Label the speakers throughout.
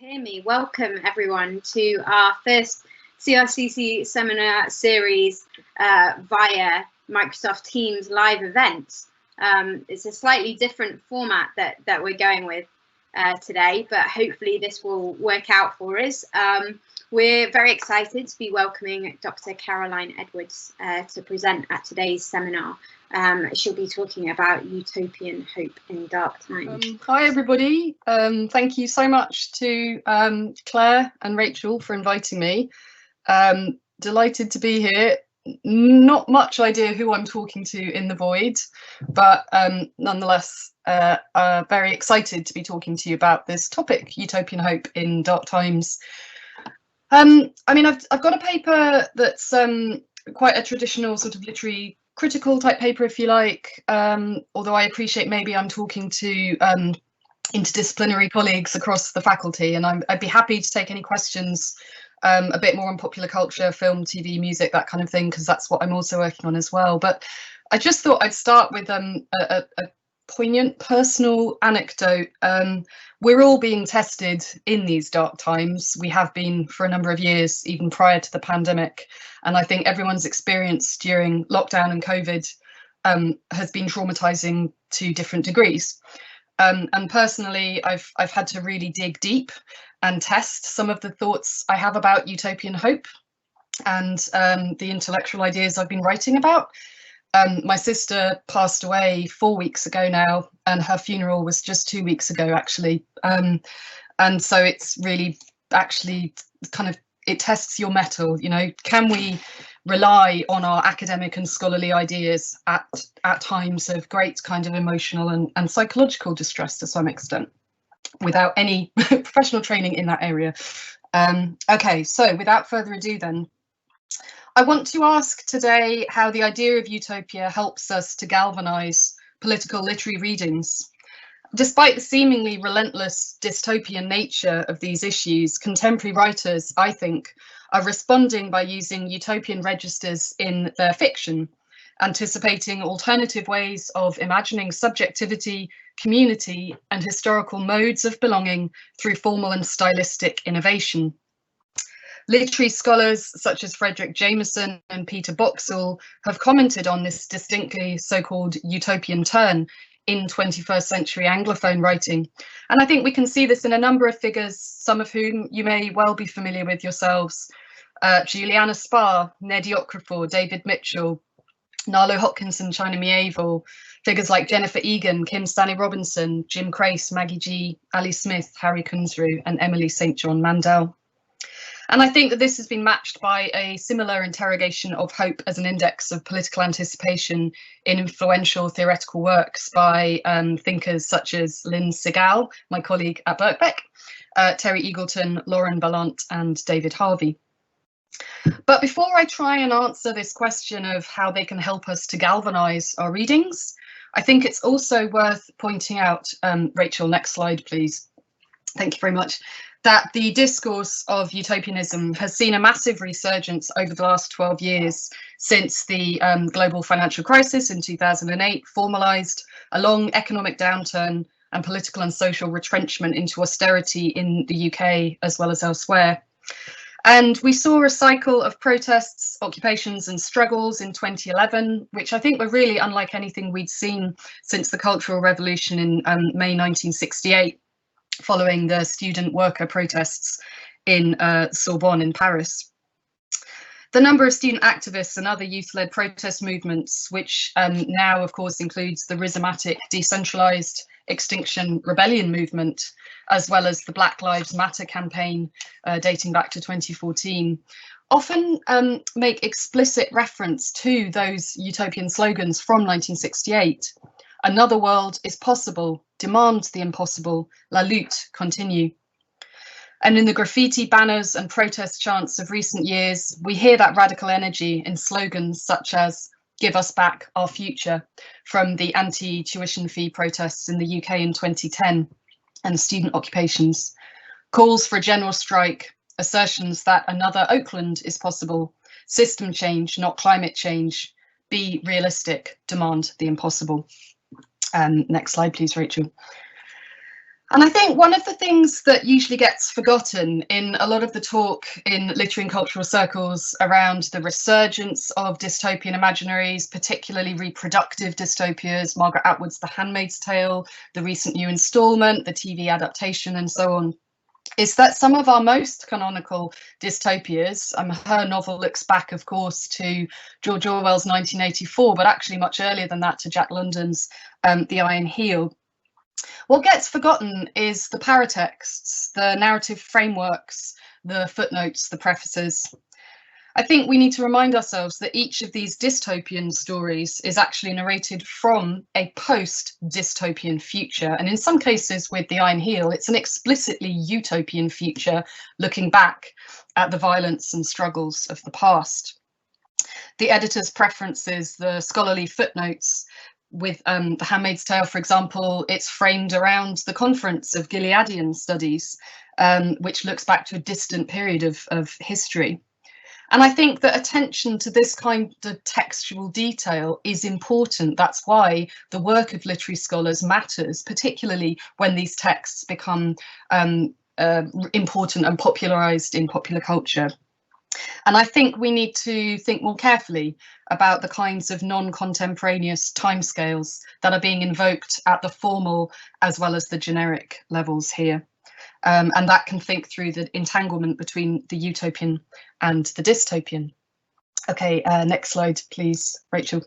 Speaker 1: hear me. Welcome everyone to our first CRCC seminar series via Microsoft Teams live event. It's a slightly different format that we're going with today, but hopefully this will work out for us. We're very excited to be welcoming Dr. Caroline Edwards to present at today's seminar. She'll be talking about utopian hope in dark times.
Speaker 2: Hi everybody, thank you so much to Claire and Rachel for inviting me. Delighted to be here. Not much idea who I'm talking to in the void, but nonetheless very excited to be talking to you about this topic, utopian hope in dark times. I mean, I've got a paper that's quite a traditional sort of literary critical type paper, if you like, although I appreciate maybe I'm talking to interdisciplinary colleagues across the faculty, and I'd be happy to take any questions a bit more on popular culture, film, TV, music, that kind of thing, because that's what I'm also working on as well. But I just thought I'd start with a poignant personal anecdote. We're all being tested in these dark times. We have been for a number of years, even prior to the pandemic. And I think everyone's experience during lockdown and COVID has been traumatizing to different degrees. And personally, I've had to really dig deep and test some of the thoughts I have about utopian hope and the intellectual ideas I've been writing about. My sister passed away 4 weeks ago now, and her funeral was just 2 weeks ago, actually. And so it's really actually kind of, it tests your mettle, you know, can we rely on our academic and scholarly ideas at times of great kind of emotional and psychological distress to some extent, without any professional training in that area. Okay, so without further ado then, I want to ask today how the idea of utopia helps us to galvanise political literary readings. Despite the seemingly relentless dystopian nature of these issues, contemporary writers, I think, are responding by using utopian registers in their fiction, anticipating alternative ways of imagining subjectivity, community, and historical modes of belonging through formal and stylistic innovation. Literary scholars such as Fredric, Jameson and Peter Boxall have commented on this distinctly so-called utopian turn in 21st century Anglophone writing. And I think we can see this in a number of figures, some of whom you may well be familiar with yourselves. Juliana Spahr, Nnedi Okorafor, David Mitchell, Nalo Hopkinson, China Miéville, figures like Jennifer Egan, Stanley Robinson, Jim Crace, Maggie Gee, Ali Smith, Harry Kunzru and Emily St. John Mandel. And I think that this has been matched by a similar interrogation of hope as an index of political anticipation in influential theoretical works by thinkers such as Lynne Segal, my colleague at Birkbeck, Terry Eagleton, Lauren Berlant and David Harvey. But before I try and answer this question of how they can help us to galvanise our readings, I think it's also worth pointing out, Rachel, next slide, please. Thank you very much. That the discourse of utopianism has seen a massive resurgence over the last 12 years since the global financial crisis in 2008 formalised a long economic downturn and political and social retrenchment into austerity in the UK as well as elsewhere. And we saw a cycle of protests, occupations and struggles in 2011, which I think were really unlike anything we'd seen since the Cultural Revolution in May 1968. Following the student worker protests in Sorbonne in Paris. The number of student activists and other youth-led protest movements, which now of course includes the rhizomatic decentralised Extinction Rebellion movement, as well as the Black Lives Matter campaign dating back to 2014, often make explicit reference to those utopian slogans from 1968. Another world is possible, demand the impossible, la lutte continue. And in the graffiti banners and protest chants of recent years, we hear that radical energy in slogans such as "Give us back our future" from the anti-tuition fee protests in the UK in 2010 and student occupations, calls for a general strike, assertions that another Oakland is possible, system change, not climate change, be realistic, demand the impossible. Next slide, please, Rachel. And I think one of the things that usually gets forgotten in a lot of the talk in literary and cultural circles around the resurgence of dystopian imaginaries, particularly reproductive dystopias, Margaret Atwood's The Handmaid's Tale, the recent new instalment, the TV adaptation, and so on, is that some of our most canonical dystopias, her novel looks back, of course, to George Orwell's 1984, but actually much earlier than that to Jack London's The Iron Heel. What gets forgotten is the paratexts, the narrative frameworks, the footnotes, the prefaces. I think we need to remind ourselves that each of these dystopian stories is actually narrated from a post-dystopian future. And in some cases with The Iron Heel, it's an explicitly utopian future, looking back at the violence and struggles of the past. The editor's preferences, the scholarly footnotes, with The Handmaid's Tale, for example, it's framed around the conference of Gileadian studies, which looks back to a distant period of history. And I think that attention to this kind of textual detail is important. That's why the work of literary scholars matters, particularly when these texts become important and popularized in popular culture. And I think we need to think more carefully about the kinds of non-contemporaneous timescales that are being invoked at the formal as well as the generic levels here. And that can think through the entanglement between the utopian and the dystopian. Okay, next slide, please, Rachel.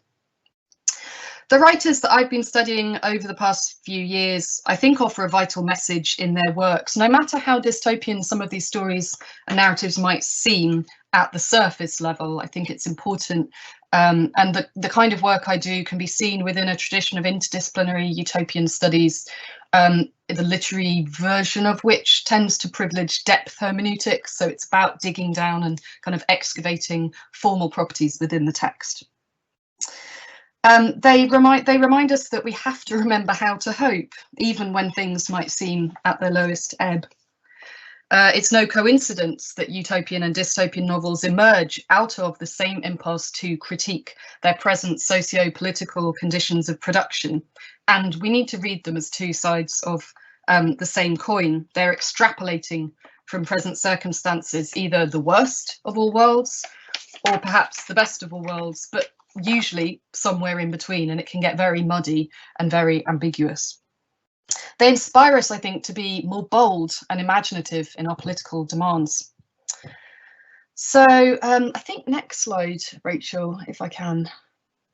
Speaker 2: The writers that I've been studying over the past few years, I think, offer a vital message in their works. No matter how dystopian some of these stories and narratives might seem at the surface level, I think it's important. And the kind of work I do can be seen within a tradition of interdisciplinary utopian studies, the literary version of which tends to privilege depth hermeneutics. So it's about digging down and kind of excavating formal properties within the text. They remind us that we have to remember how to hope, even when things might seem at their lowest ebb. It's no coincidence that utopian and dystopian novels emerge out of the same impulse to critique their present socio-political conditions of production. And we need to read them as two sides of the same coin. They're extrapolating from present circumstances, either the worst of all worlds or perhaps the best of all worlds, but usually somewhere in between, and it can get very muddy and very ambiguous. They inspire us, I think, to be more bold and imaginative in our political demands. So I think next slide, Rachel, if I can.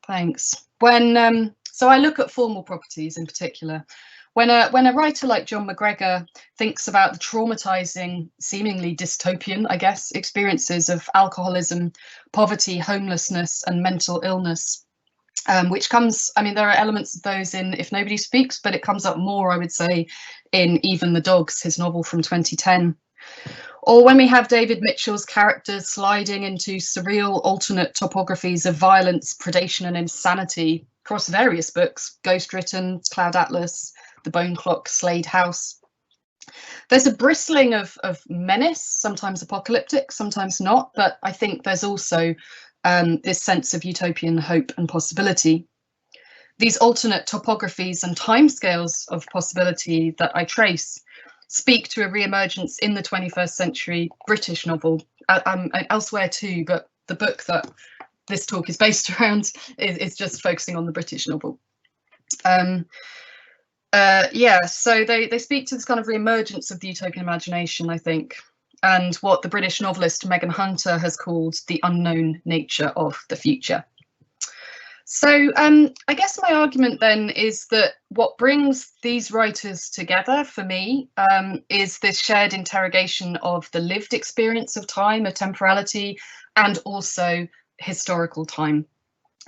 Speaker 2: Thanks. So I look at formal properties in particular. When a writer like John McGregor thinks about the traumatizing, seemingly dystopian, I guess, experiences of alcoholism, poverty, homelessness, and mental illness, which comes, I mean, there are elements of those in If Nobody Speaks, but it comes up more, I would say, in Even the Dogs, his novel from 2010. Or when we have David Mitchell's characters sliding into surreal alternate topographies of violence, predation, and insanity across various books, Ghost Written, Cloud Atlas, The Bone Clock, Slade House. There's a bristling of menace, sometimes apocalyptic, sometimes not, but I think there's also this sense of utopian hope and possibility. These alternate topographies and timescales of possibility that I trace speak to a re-emergence in the 21st century British novel, elsewhere too, but the book that this talk is based around is just focusing on the British novel. Yeah, so they speak to this kind of re-emergence of the utopian imagination, I think, and what the British novelist Megan Hunter has called the unknown nature of the future. So I guess my argument then is that what brings these writers together for me is this shared interrogation of the lived experience of time, of temporality, and also historical time.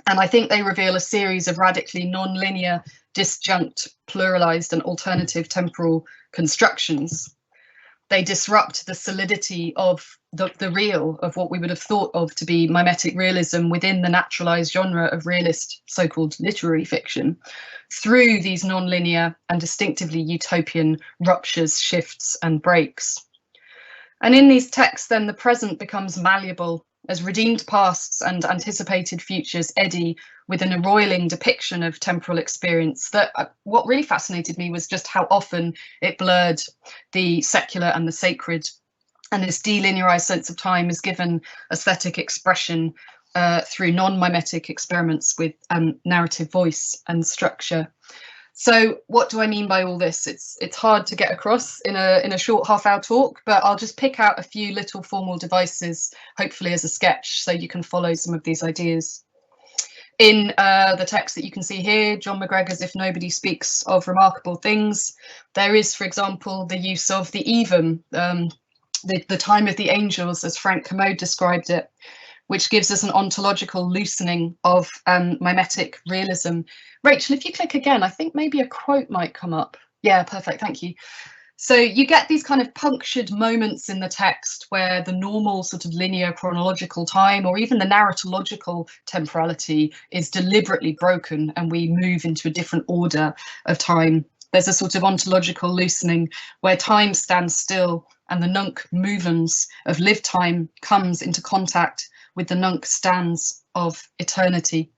Speaker 2: And I think they reveal a series of radically non-linear, disjunct, pluralized, and alternative temporal constructions. They disrupt the solidity of the real, of what we would have thought of to be mimetic realism within the naturalized genre of realist so-called literary fiction, through these non-linear and distinctively utopian ruptures, shifts, and breaks. And in these texts, then, the present becomes malleable as redeemed pasts and anticipated futures eddy with an embroiling depiction of temporal experience that what really fascinated me was just how often it blurred the secular and the sacred, and this delinearized sense of time is given aesthetic expression through non-mimetic experiments with narrative voice and structure. So what do I mean by all this? It's hard to get across in a short half-hour talk, but I'll just pick out a few little formal devices, hopefully as a sketch, so you can follow some of these ideas. In the text that you can see here, John McGregor's If Nobody Speaks of Remarkable Things, there is, for example, the use of the even, the time of the angels, as Frank Kermode described it, which gives us an ontological loosening of mimetic realism. Rachel, if you click again, I think maybe a quote might come up. Yeah, perfect, thank you. So you get these kind of punctured moments in the text where the normal sort of linear chronological time, or even the narratological temporality, is deliberately broken and we move into a different order of time. There's a sort of ontological loosening where time stands still and the nunc movens of lived time comes into contact with the nunc stands of eternity.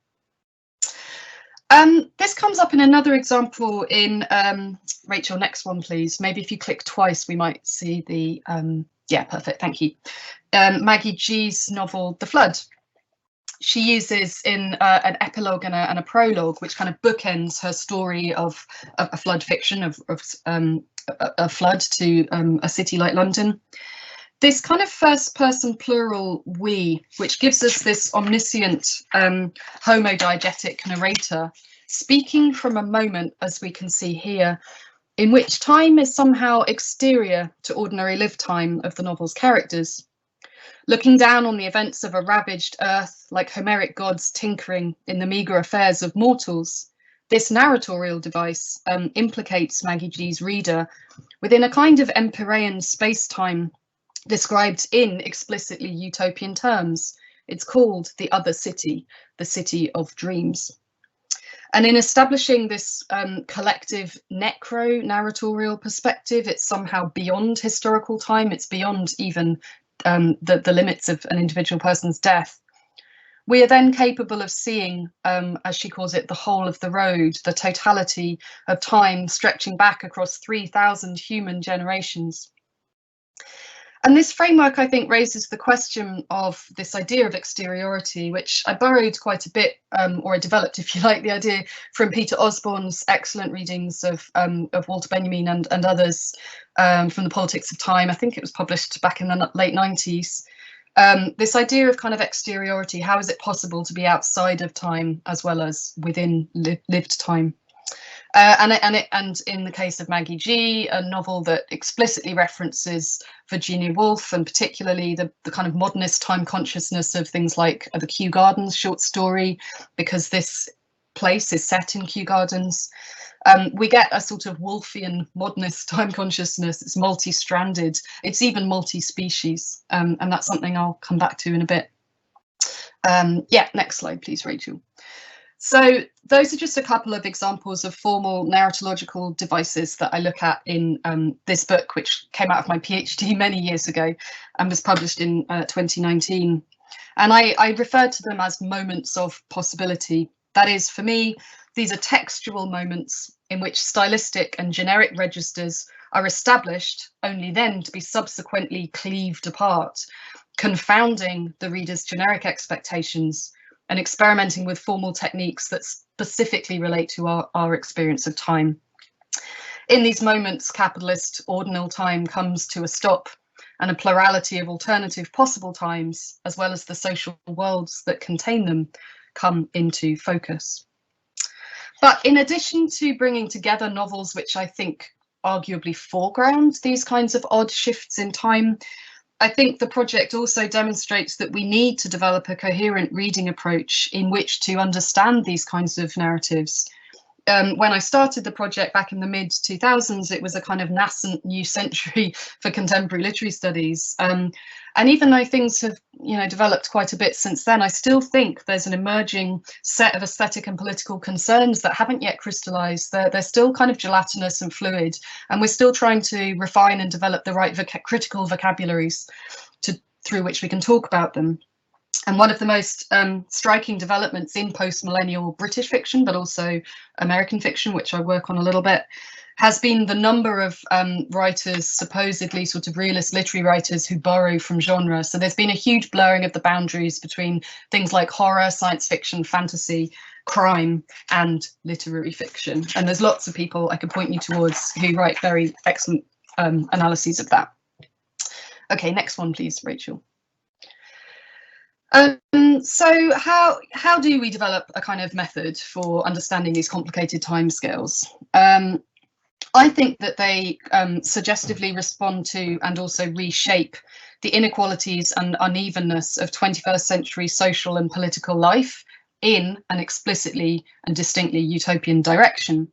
Speaker 2: This comes up in another example in, Rachel, next one, please. Maybe if you click twice, we might see the, yeah, perfect, thank you. Maggie Gee's novel, The Flood. She uses in an epilogue and a prologue, which kind of bookends her story of a flood fiction, of a flood to a city like London. This kind of first person plural we, which gives us this omniscient homodiegetic narrator speaking from a moment, as we can see here, in which time is somehow exterior to ordinary lived time of the novel's characters. Looking down on the events of a ravaged earth like Homeric gods tinkering in the meagre affairs of mortals, this narratorial device implicates Maggie Gee's reader within a kind of Empyrean space-time described in explicitly utopian terms. It's called the other city, the city of dreams. And in establishing this collective necro-narratorial perspective, it's somehow beyond historical time, it's beyond even the limits of an individual person's death. We are then capable of seeing, as she calls it, the whole of the road, the totality of time stretching back across 3,000 human generations. And this framework, I think, raises the question of this idea of exteriority, which I borrowed quite a bit, or I developed, if you like, the idea from Peter Osborne's excellent readings of Walter Benjamin and others from The Politics of Time. I think it was published back in the late 90s. This idea of kind of exteriority, how is it possible to be outside of time as well as within lived time? And in the case of Maggie Gee, a novel that explicitly references Virginia Woolf, and particularly the kind of modernist time consciousness of things like the Kew Gardens short story, because this place is set in Kew Gardens. We get a sort of Woolfian modernist time consciousness. It's multi-stranded, it's even multi-species, and that's something I'll come back to in a bit. Yeah, next slide, please, Rachel. So those are just a couple of examples of formal narratological devices that I look at in this book, which came out of my PhD many years ago and was published in 2019. And I refer to them as moments of possibility. That is, for me, these are textual moments in which stylistic and generic registers are established, only then to be subsequently cleaved apart, confounding the reader's generic expectations and experimenting with formal techniques that specifically relate to our experience of time. In these moments, capitalist ordinal time comes to a stop, and a plurality of alternative possible times, as well as the social worlds that contain them, come into focus. But in addition to bringing together novels which I think arguably foreground these kinds of odd shifts in time, I think the project also demonstrates that we need to develop a coherent reading approach in which to understand these kinds of narratives. When I started the project back in the mid-2000s, it was a kind of nascent new century for contemporary literary studies. And even though things have, developed quite a bit since then, I still think there's an emerging set of aesthetic and political concerns that haven't yet crystallized. They're still kind of gelatinous and fluid, and we're still trying to refine and develop the right critical vocabularies through which we can talk about them. And one of the most striking developments in post-millennial British fiction, but also American fiction, which I work on a little bit, has been the number of writers, supposedly sort of realist literary writers, who borrow from genre. So there's been a huge blurring of the boundaries between things like horror, science fiction, fantasy, crime, and literary fiction. And there's lots of people I could point you towards who write very excellent analyses of that. Okay, next one, please, Rachel. So how do we develop a kind of method for understanding these complicated timescales? I think that they suggestively respond to and also reshape the inequalities and unevenness of 21st century social and political life in an explicitly and distinctly utopian direction.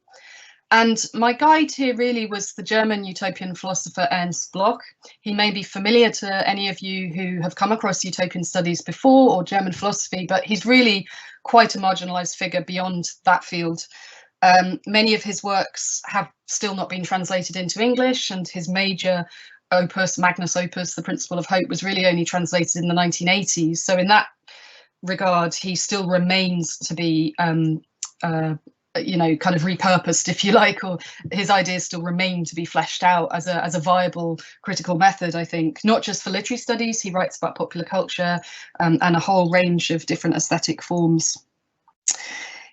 Speaker 2: And my guide here really was the German utopian philosopher Ernst Bloch. He may be familiar to any of you who have come across utopian studies before, or German philosophy, but he's really quite a marginalized figure beyond that field. Many of his works have still not been translated into English, and his major opus, magnus opus, The Principle of Hope, was really only translated in the 1980s. So in that regard, he still remains to be you know, kind of repurposed, if you like, or his ideas still remain to be fleshed out as a viable critical method, I think, not just for literary studies. He writes about popular culture and a whole range of different aesthetic forms.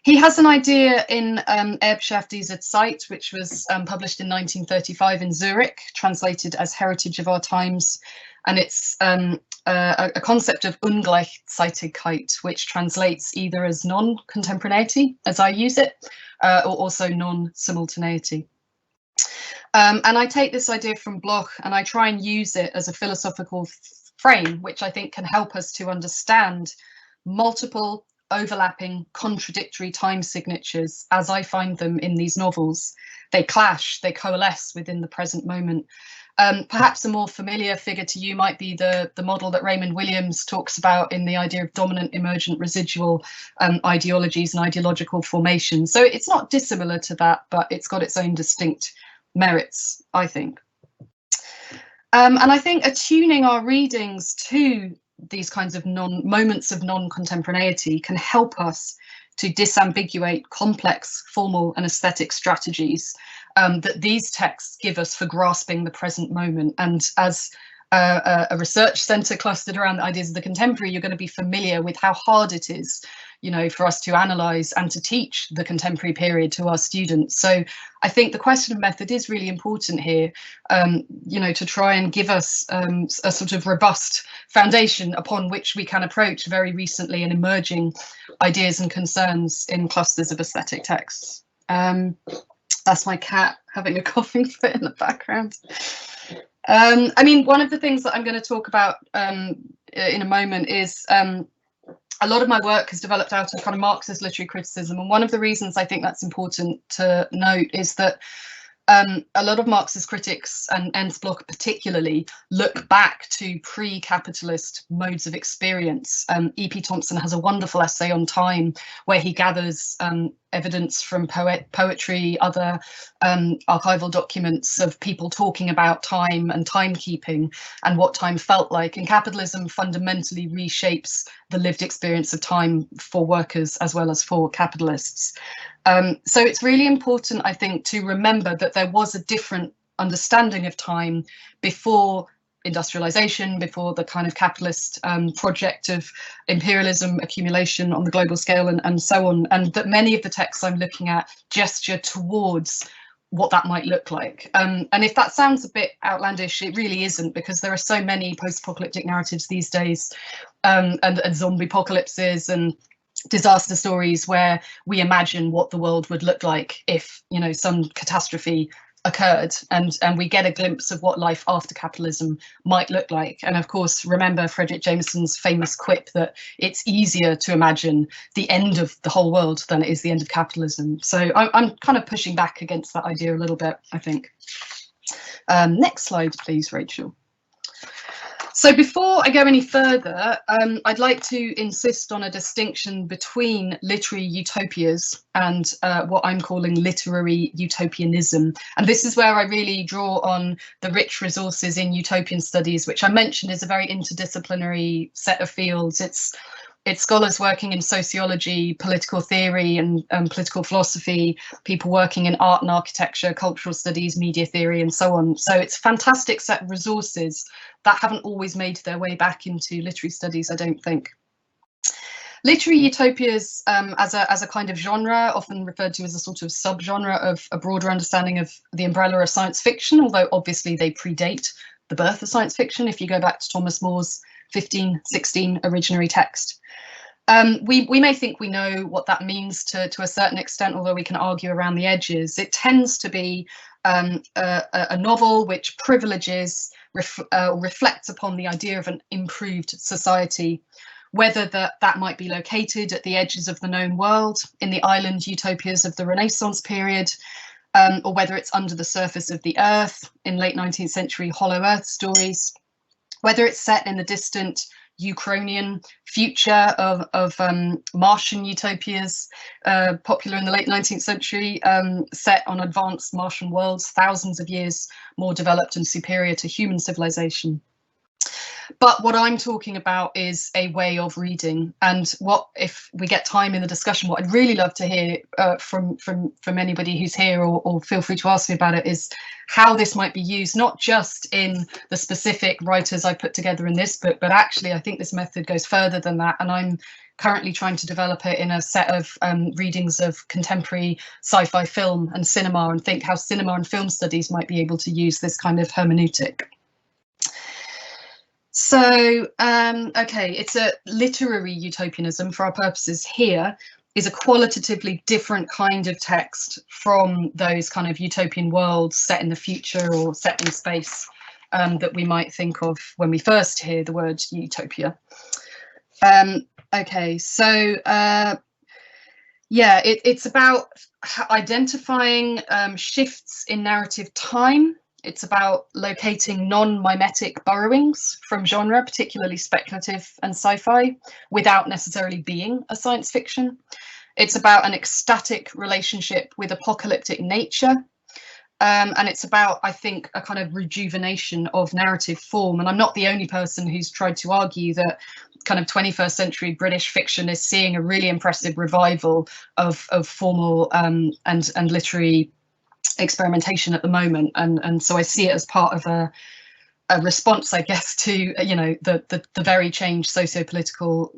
Speaker 2: He has an idea in Erbschaft dieser Zeit, which was published in 1935 in Zurich, translated as Heritage of Our Times, and it's a concept of Ungleichzeitigkeit, which translates either as non-contemporaneity, as I use it, or also non-simultaneity. And I take this idea from Bloch and I try and use it as a philosophical frame, which I think can help us to understand multiple overlapping, contradictory time signatures as I find them in these novels. They clash, they coalesce within the present moment. Perhaps a more familiar figure to you might be the model that Raymond Williams talks about in the idea of dominant, emergent, residual ideologies and ideological formations. So it's not dissimilar to that, but it's got its own distinct merits, I think. And I think attuning our readings to these kinds of moments of non-contemporaneity can help us to disambiguate complex formal and aesthetic strategies that these texts give us for grasping the present moment. And as a research centre clustered around the ideas of the contemporary, you're going to be familiar with how hard it is, you know, for us to analyse and to teach the contemporary period to our students. So I think the question of method is really important here, you know, to try and give us a sort of robust foundation upon which we can approach very recently and emerging ideas and concerns in clusters of aesthetic texts. That's my cat having a coughing fit in the background. I mean, one of the things that I'm going to talk about in a moment is a lot of my work has developed out of kind of Marxist literary criticism. And one of the reasons I think that's important to note is that a lot of Marxist critics, and Ernst Bloch particularly, look back to pre-capitalist modes of experience. E.P. Thompson has a wonderful essay on time where he gathers evidence from poetry, other archival documents of people talking about time and timekeeping and what time felt like. And capitalism fundamentally reshapes the lived experience of time for workers as well as for capitalists. So it's really important, I think, to remember that there was a different understanding of time before industrialization, before the kind of capitalist project of imperialism, accumulation on the global scale, and so on, and that many of the texts I'm looking at gesture towards what that might look like. And if that sounds a bit outlandish, it really isn't, because there are so many post-apocalyptic narratives these days, and zombie apocalypses and disaster stories where we imagine what the world would look like if, you know, some catastrophe occurred, and we get a glimpse of what life after capitalism might look like. And of course, remember Fredric Jameson's famous quip that it's easier to imagine the end of the whole world than it is the end of capitalism. So I'm kind of pushing back against that idea a little bit, I think. Next slide, please, Rachel. So before I go any further, I'd like to insist on a distinction between literary utopias and what I'm calling literary utopianism. And this is where I really draw on the rich resources in utopian studies, which I mentioned is a very interdisciplinary set of fields. It's scholars working in sociology, political theory and political philosophy, people working in art and architecture, cultural studies, media theory and so on. So it's a fantastic set of resources that haven't always made their way back into literary studies, I don't think. Literary utopias as a kind of genre, often referred to as a sort of subgenre of a broader understanding of the umbrella of science fiction, although obviously they predate the birth of science fiction if you go back to Thomas More's 1516 originary text. We may think we know what that means to a certain extent, although we can argue around the edges. It tends to be a novel which privileges, reflects upon the idea of an improved society, whether that might be located at the edges of the known world, in the island utopias of the Renaissance period, or whether it's under the surface of the earth in late 19th century Hollow Earth stories, whether it's set in the distant Ukrainian future of Martian utopias, popular in the late 19th century, set on advanced Martian worlds, thousands of years more developed and superior to human civilization. But what I'm talking about is a way of reading, and what, if we get time in the discussion, what I'd really love to hear from anybody who's here, or feel free to ask me about it, is how this might be used, not just in the specific writers I put together in this book, but actually I think this method goes further than that, and I'm currently trying to develop it in a set of readings of contemporary sci-fi film and cinema, and think how cinema and film studies might be able to use this kind of hermeneutic. So, okay, it's a literary utopianism for our purposes here, is a qualitatively different kind of text from those kind of utopian worlds set in the future or set in space that we might think of when we first hear the word utopia. Okay, so yeah, it's about identifying shifts in narrative time. It's about locating non-mimetic borrowings from genre, particularly speculative and sci-fi, without necessarily being a science fiction. It's about an ecstatic relationship with apocalyptic nature. And it's about, I think, a kind of rejuvenation of narrative form. And I'm not the only person who's tried to argue that kind of 21st century British fiction is seeing a really impressive revival of formal and literary experimentation at the moment, and so I see it as part of a response, I guess, to the very changed socio-political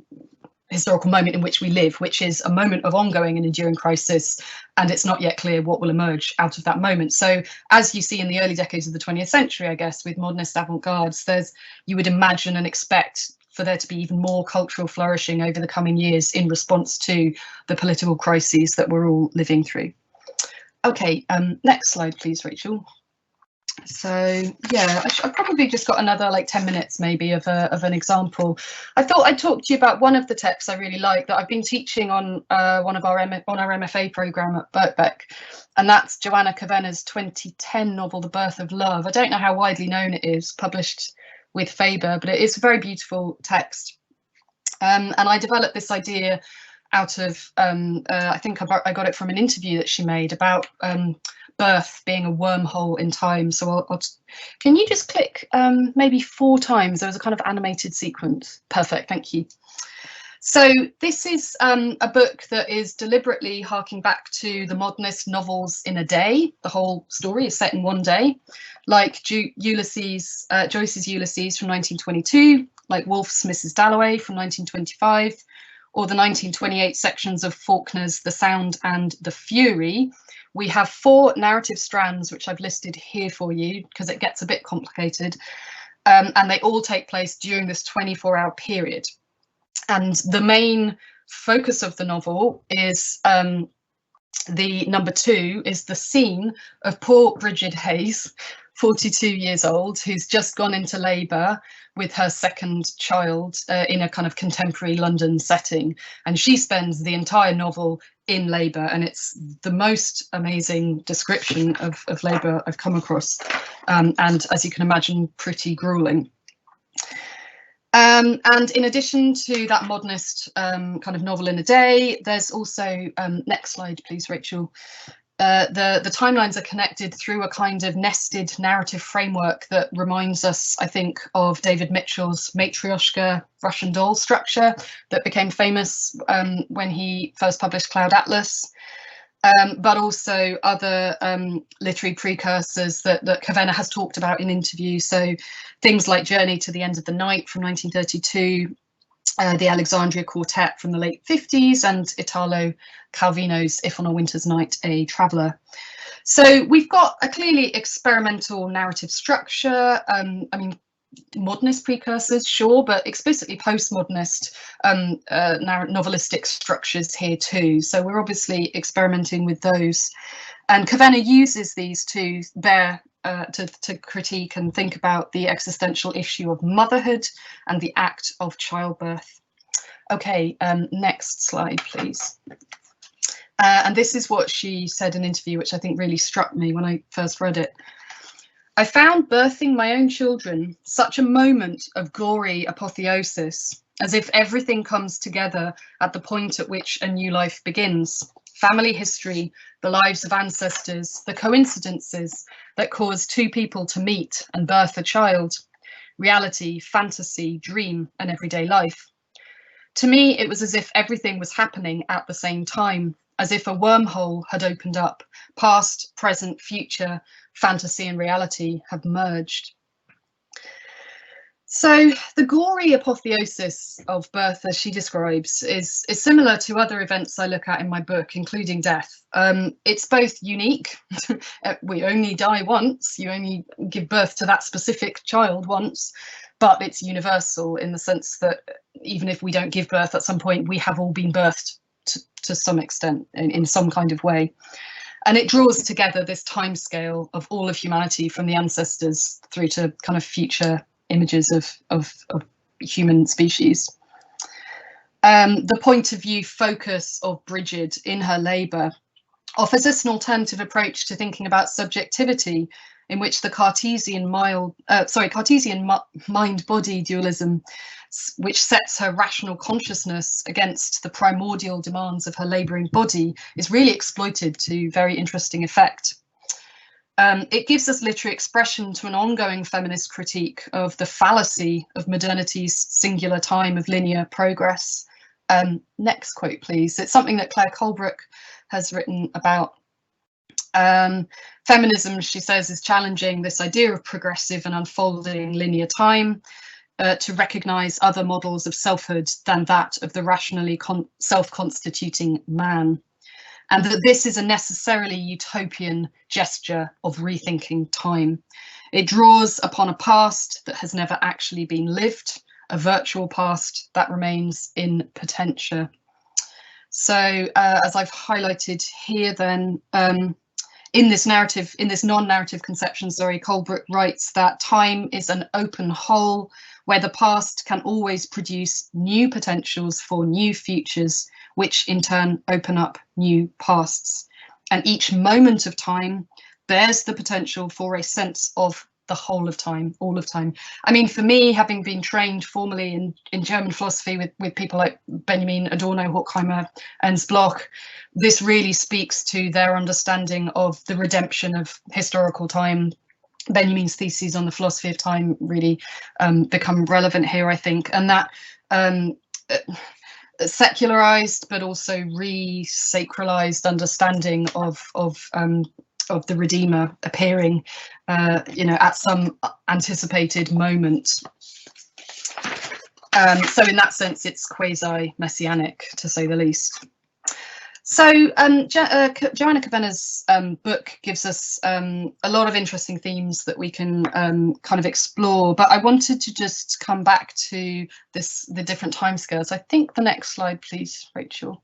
Speaker 2: historical moment in which we live, which is a moment of ongoing and enduring crisis, and it's not yet clear what will emerge out of that moment. So as you see in the early decades of the 20th century, I guess, with modernist avant-gardes, you would imagine and expect for there to be even more cultural flourishing over the coming years in response to the political crises that we're all living through. Okay, next slide, please, Rachel. So yeah, I've probably just got another like 10 minutes maybe of an example. I thought I'd talk to you about one of the texts I really like that I've been teaching on our MFA program at Birkbeck, and that's Joanna Kavanaugh's 2010 novel, The Birth of Love. I don't know how widely known it is, published with Faber, but it is a very beautiful text. And I developed this idea out of, I think I got it from an interview that she made about birth being a wormhole in time. So can you just click maybe 4 times? There was a kind of animated sequence. Perfect, thank you. So this is a book that is deliberately harking back to the modernist novels in a day. The whole story is set in one day, like Joyce's Ulysses from 1922, like Woolf's Mrs. Dalloway from 1925, or the 1928 sections of Faulkner's The Sound and the Fury. We have 4 narrative strands, which I've listed here for you because it gets a bit complicated, and they all take place during this 24-hour period. And the main focus of the novel is the number 2 is the scene of poor Bridget Hayes, 42 years old, who's just gone into labour with her second child in a kind of contemporary London setting. And she spends the entire novel in labour, and it's the most amazing description of labour I've come across. And as you can imagine, pretty gruelling. And in addition to that modernist kind of novel in a day, there's also, next slide, please, Rachel. The timelines are connected through a kind of nested narrative framework that reminds us, I think, of David Mitchell's Matryoshka Russian doll structure that became famous when he first published Cloud Atlas. But also other literary precursors that Kavenna has talked about in interviews. So things like Journey to the End of the Night from 1932, the Alexandria Quartet from the late 50s, and Italo Calvino's If on a Winter's Night, a Traveller. So we've got a clearly experimental narrative structure. I mean, modernist precursors, sure, but explicitly postmodernist novelistic structures here too. So we're obviously experimenting with those. And Kavenna uses these to critique and think about the existential issue of motherhood and the act of childbirth. Okay, next slide, please. And this is what she said in an interview, which I think really struck me when I first read it. I found birthing my own children such a moment of gory apotheosis, as if everything comes together at the point at which a new life begins. Family history, the lives of ancestors, the coincidences that cause two people to meet and birth a child, reality, fantasy, dream, and everyday life. To me, it was as if everything was happening at the same time, as if a wormhole had opened up, past, present, future, fantasy and reality have merged. So the gory apotheosis of birth, as she describes, is similar to other events I look at in my book, including death. It's both unique, we only die once, you only give birth to that specific child once, but it's universal in the sense that even if we don't give birth at some point, we have all been birthed to some extent, in some kind of way. And it draws together this timescale of all of humanity, from the ancestors through to kind of future images of human species. The point of view focus of Brigid in her labour offers us an alternative approach to thinking about subjectivity, in which the Cartesian mind-body dualism, which sets her rational consciousness against the primordial demands of her labouring body, is really exploited to very interesting effect. It gives us literary expression to an ongoing feminist critique of the fallacy of modernity's singular time of linear progress. Next quote, please. It's something that Claire Colebrook has written about. Feminism, she says, is challenging this idea of progressive and unfolding linear time to recognise other models of selfhood than that of the rationally self-constituting man, and that this is a necessarily utopian gesture of rethinking time. It draws upon a past that has never actually been lived, a virtual past that remains in potentia. So as I've highlighted here then, in this non-narrative conception, Colebrook writes that time is an open whole where the past can always produce new potentials for new futures, which in turn open up new pasts. And each moment of time bears the potential for a sense of the whole of time, all of time. I mean, for me, having been trained formally in German philosophy with people like Benjamin Adorno, Horkheimer, Ernst Bloch, this really speaks to their understanding of the redemption of historical time. Benjamin's theses on the philosophy of time really become relevant here, I think, and that secularized but also re-sacralized understanding of the Redeemer appearing, at some anticipated moment. So in that sense, it's quasi-messianic, to say the least. So Joanna Kavenna's book gives us a lot of interesting themes that we can kind of explore, but I wanted to just come back to the different timescales. I think the next slide, please, Rachel.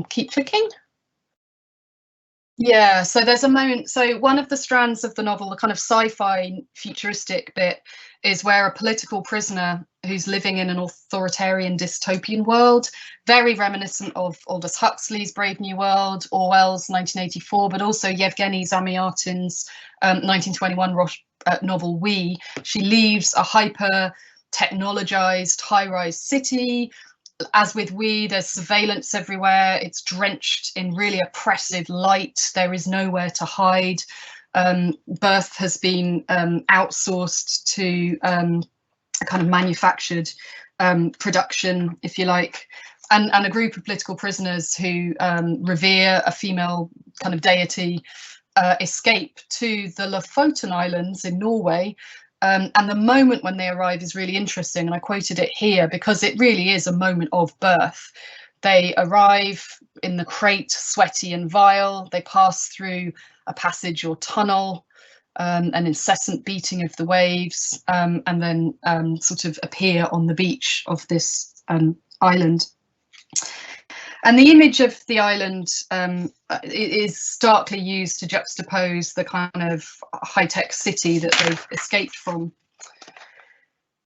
Speaker 2: Keep clicking. Yeah, so there's a moment, so one of the strands of the novel, the kind of sci-fi futuristic bit, is where a political prisoner who's living in an authoritarian dystopian world, very reminiscent of Aldous Huxley's Brave New World, Orwell's 1984, but also Yevgeny Zamyatin's 1921 novel We, she leaves a hyper-technologized high-rise city. As with We, there's surveillance everywhere. It's drenched in really oppressive light. There is nowhere to hide. Birth has been outsourced to a kind of manufactured production, if you like, and a group of political prisoners who revere a female kind of deity escape to the Lofoten Islands in Norway. And the moment when they arrive is really interesting, and I quoted it here because it really is a moment of birth. They arrive in the crate, sweaty and vile. They pass through a passage or tunnel, an incessant beating of the waves, and then sort of appear on the beach of this island. And the image of the island is starkly used to juxtapose the kind of high-tech city that they've escaped from.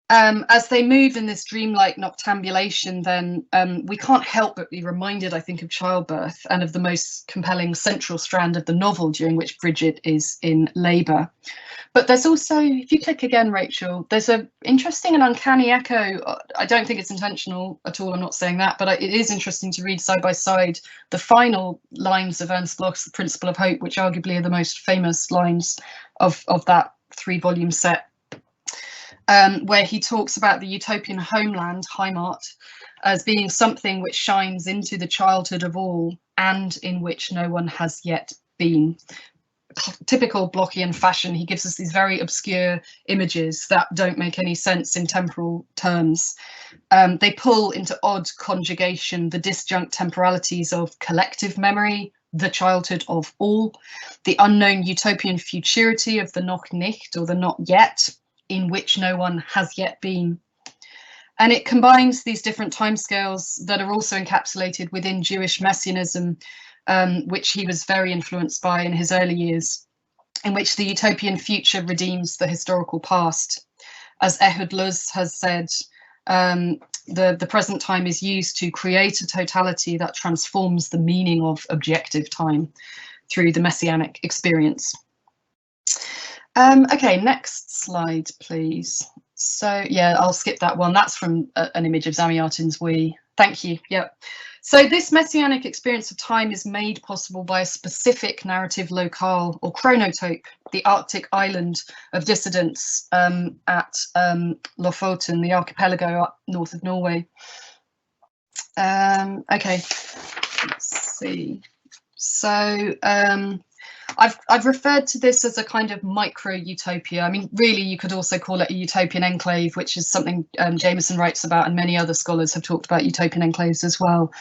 Speaker 2: As they move in this dreamlike noctambulation, then we can't help but be reminded, I think, of childbirth and of the most compelling central strand of the novel during which Bridget is in labour. But there's also, if you click again, Rachel, there's an interesting and uncanny echo. I don't think it's intentional at all, I'm not saying that, but it is interesting to read side by side the final lines of Ernst Bloch's The Principle of Hope, which arguably are the most famous lines of that 3-volume set. Where he talks about the utopian homeland, Heimat, as being something which shines into the childhood of all and in which no one has yet been. Typical Blochian fashion, he gives us these very obscure images that don't make any sense in temporal terms. They pull into odd conjugation the disjunct temporalities of collective memory, the childhood of all, the unknown utopian futurity of the noch nicht, or the not yet, in which no one has yet been. And it combines these different timescales that are also encapsulated within Jewish messianism, which he was very influenced by in his early years, in which the utopian future redeems the historical past. As Ehud Luz has said, the present time is used to create a totality that transforms the meaning of objective time through the messianic experience. Okay, next slide, please. So yeah, I'll skip that one. That's from an image of Zamyatin's We. Thank you. Yeah. So this messianic experience of time is made possible by a specific narrative locale or chronotope, the Arctic island of dissidents at Lofoten, the archipelago up north of Norway. Okay, let's see. So I've referred to this as a kind of micro-utopia. I mean, really, you could also call it a utopian enclave, which is something Jameson writes about, and many other scholars have talked about utopian enclaves as well.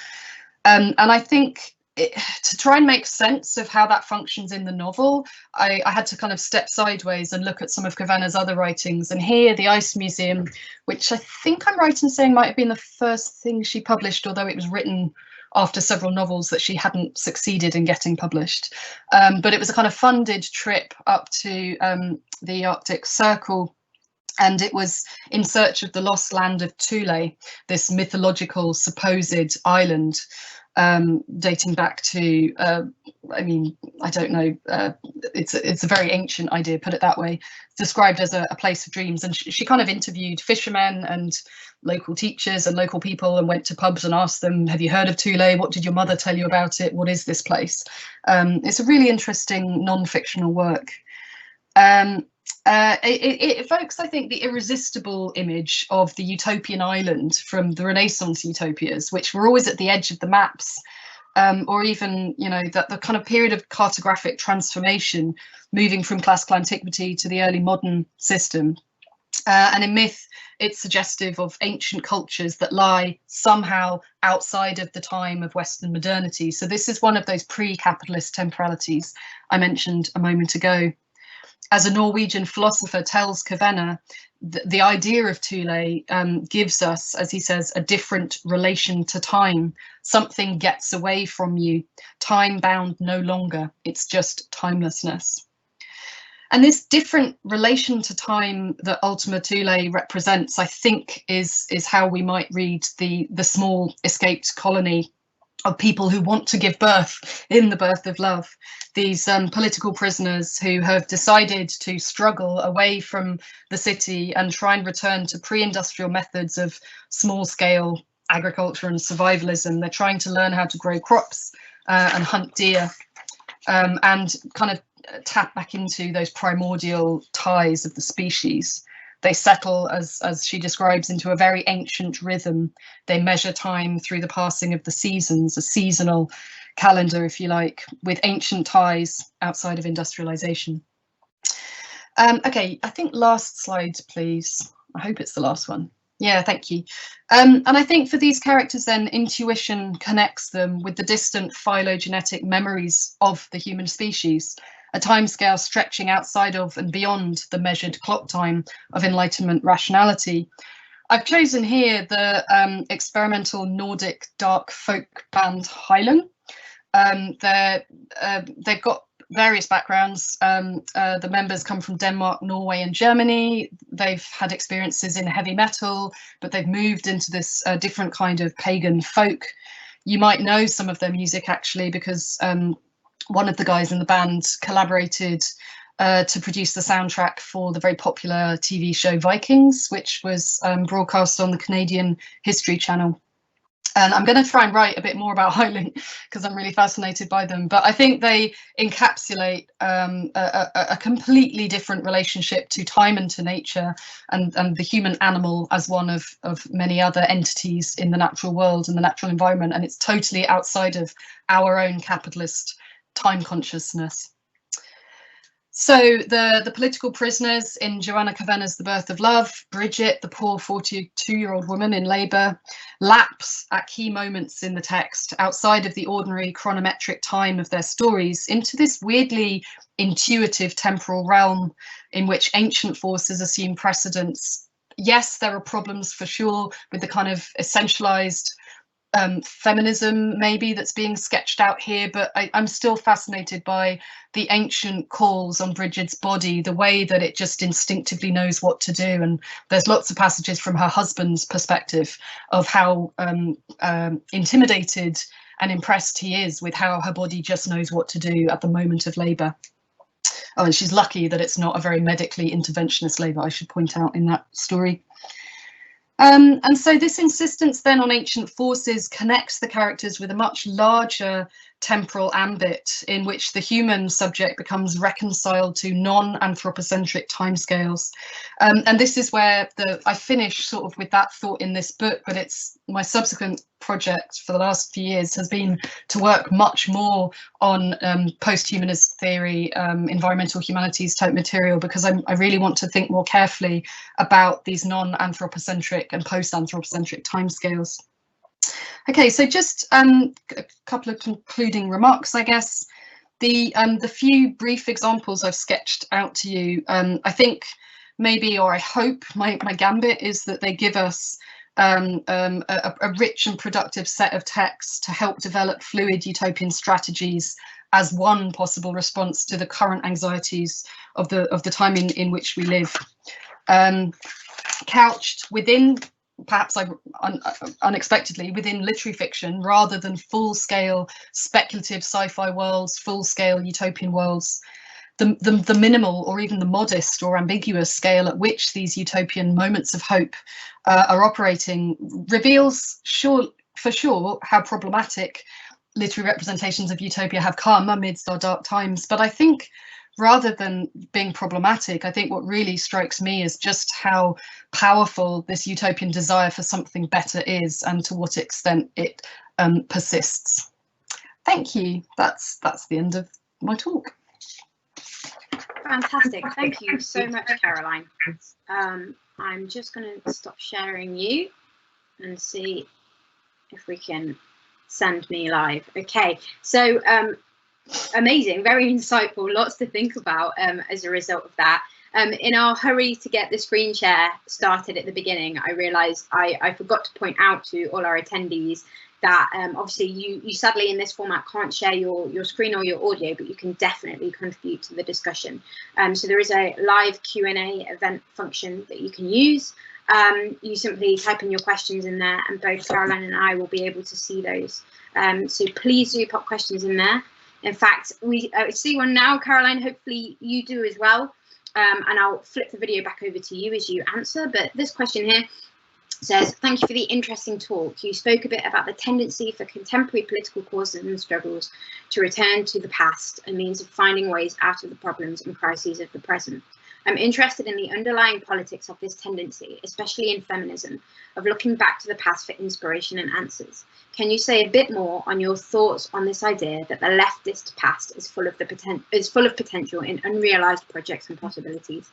Speaker 2: And I think to try and make sense of how that functions in the novel, I had to kind of step sideways and look at some of Kavanaugh's other writings. And here, the Ice Museum, which I think I'm right in saying might have been the first thing she published, although it was written after several novels that she hadn't succeeded in getting published. But it was a kind of funded trip up to the Arctic Circle, and it was in search of the lost land of Thule, this mythological supposed island dating back to, I mean, I don't know, it's a very ancient idea, put it that way, described as a place of dreams. And she kind of interviewed fishermen and local teachers and local people and went to pubs and asked them, have you heard of Thule? What did your mother tell you about it? What is this place? It's a really interesting non-fictional work. It evokes, I think, the irresistible image of the utopian island from the Renaissance utopias, which were always at the edge of the maps, or even, you know, the kind of period of cartographic transformation, moving from classical antiquity to the early modern system. And in myth, it's suggestive of ancient cultures that lie somehow outside of the time of Western modernity. So this is one of those pre-capitalist temporalities I mentioned a moment ago. As a Norwegian philosopher tells Kavanagh, the idea of Thule gives us, as he says, a different relation to time. Something gets away from you, time bound no longer, it's just timelessness. And this different relation to time that Ultima Thule represents, I think, is how we might read the small escaped colony of people who want to give birth in the birth of love. These political prisoners who have decided to struggle away from the city and try and return to pre-industrial methods of small-scale agriculture and survivalism. They're trying to learn how to grow crops and hunt deer, and kind of tap back into those primordial ties of the species. They settle, as she describes, into a very ancient rhythm. They measure time through the passing of the seasons, a seasonal calendar, if you like, with ancient ties outside of industrialization. Okay, I think last slide, please. I hope it's the last one. Yeah, thank you. And I think for these characters then, intuition connects them with the distant phylogenetic memories of the human species, a timescale stretching outside of and beyond the measured clock time of Enlightenment rationality. I've chosen here the experimental Nordic dark folk band Hylen. They've got various backgrounds. The members come from Denmark, Norway and Germany. They've had experiences in heavy metal, but they've moved into this different kind of pagan folk. You might know some of their music actually, because one of the guys in the band collaborated to produce the soundtrack for the very popular TV show Vikings, which was broadcast on the Canadian History Channel. And I'm going to try and write a bit more about Hylen because I'm really fascinated by them. But I think they encapsulate a completely different relationship to time and to nature, and the human animal as one of many other entities in the natural world and the natural environment. And it's totally outside of our own capitalist time consciousness. So the political prisoners in Joanna Kavanaugh's The Birth of Love, Bridget, the poor 42-year-old woman in labour, lapse at key moments in the text outside of the ordinary chronometric time of their stories into this weirdly intuitive temporal realm in which ancient forces assume precedence. Yes, there are problems for sure with the kind of essentialised feminism maybe that's being sketched out here, but I'm still fascinated by the ancient calls on Bridget's body, the way that it just instinctively knows what to do. And there's lots of passages from her husband's perspective of how intimidated and impressed he is with how her body just knows what to do at the moment of labour. Oh, and she's lucky that it's not a very medically interventionist labour, I should point out in that story. And so this insistence then on ancient forces connects the characters with a much larger temporal ambit in which the human subject becomes reconciled to non-anthropocentric timescales. And this is where I finish sort of with that thought in this book, but it's my subsequent project for the last few years has been to work much more on post-humanist theory, environmental humanities type material, because I really want to think more carefully about these non-anthropocentric and post-anthropocentric timescales. Okay, so just a couple of concluding remarks, I guess. The few brief examples I've sketched out to you, I think maybe, or I hope, my gambit is that they give us a rich and productive set of texts to help develop fluid utopian strategies as one possible response to the current anxieties of the time in which we live, couched within, perhaps unexpectedly, within literary fiction rather than full-scale speculative sci-fi worlds, full-scale utopian worlds. The minimal or even the modest or ambiguous scale at which these utopian moments of hope are operating reveals for sure how problematic literary representations of utopia have come amidst our dark times. But I think rather than being problematic, I think what really strikes me is just how powerful this utopian desire for something better is, and to what extent it persists. Thank you. That's the end of my talk.
Speaker 1: Fantastic. Thank you so much, Caroline. I'm just going to stop sharing you and see if we can send me live. Okay, so amazing, very insightful, lots to think about as a result of that. In our hurry to get the screen share started at the beginning, I realised I forgot to point out to all our attendees that obviously you sadly in this format can't share your screen or your audio, but you can definitely contribute to the discussion. So there is a live Q&A event function that you can use. You simply type in your questions in there, and both Caroline and I will be able to see those So please do pop questions in there. In fact, we see one now, Caroline. Hopefully you do as well. And I'll flip the video back over to you as you answer. But this question here says, thank you for the interesting talk. You spoke a bit about the tendency for contemporary political causes and struggles to return to the past, a means of finding ways out of the problems and crises of the present. I'm interested in the underlying politics of this tendency, especially in feminism, of looking back to the past for inspiration and answers. Can you say a bit more on your thoughts on this idea that the leftist past is full of potential in unrealized projects and possibilities?